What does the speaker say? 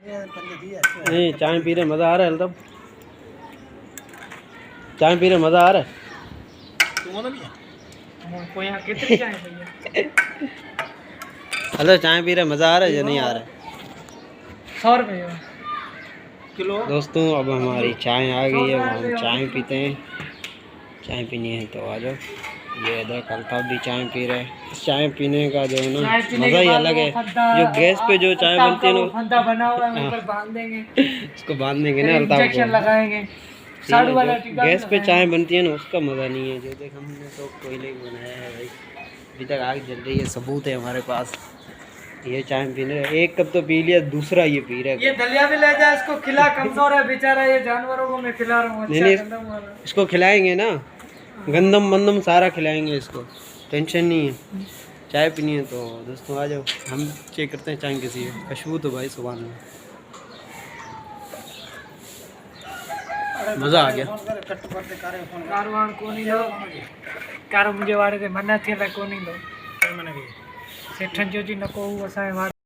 नहीं चाय पी रहे मज़ा आ रहा है। तब चाय पी रहे मज़ा आ रहा है। हेलो चाय पी रहे मज़ा आ रहा है या नहीं आ रहा है? 100 रुपये किलो। दोस्तों अब हमारी चाय आ गई है, हम चाय पीते हैं। चाय पीनी है तो आ जाओ। ये अदरक अल्ताफ भी चाय पी रहे हैं। चाय पीने का जो है ना मज़ा ही अलग है। जो गैस पे जो चाय बनती है ना, फंदा बना हुआ है, ऊपर बांध देंगे, उसको बांध देंगे ना अल्ताफ को, इंजेक्शन लगाएंगे। साड़ू वाला टीका गैस पे चाय बनती है ना उसका मज़ा नहीं है। जो देख हमने तो कोयले की बनाया है भाई, अभी तक आग जल रही है, सबूत है हमारे पास। ये चाय पीने एक कप तो पी लिया, दूसरा ये पी रहा है। ये दलिया भी ले जा, इसको खिला, कमजोर है बेचारा, ये जानवरों को मैं खिला रहा हूँ। नहीं इसको खिलाएंगे ना, गंदम बंदम सारा खिलाएंगे इसको, टेंशन नहीं है। चाय पीनी है तो दोस्तों आ जाओ, हम चेक करते हैं चाय कैसी है। खुशबू तो भाई सुभान अल्लाह, मज़ा आ गया। कारवान को नहीं दो, कार मुझे वारे ते मना थियल को नहीं दो, सेठन जो जी नको असांजे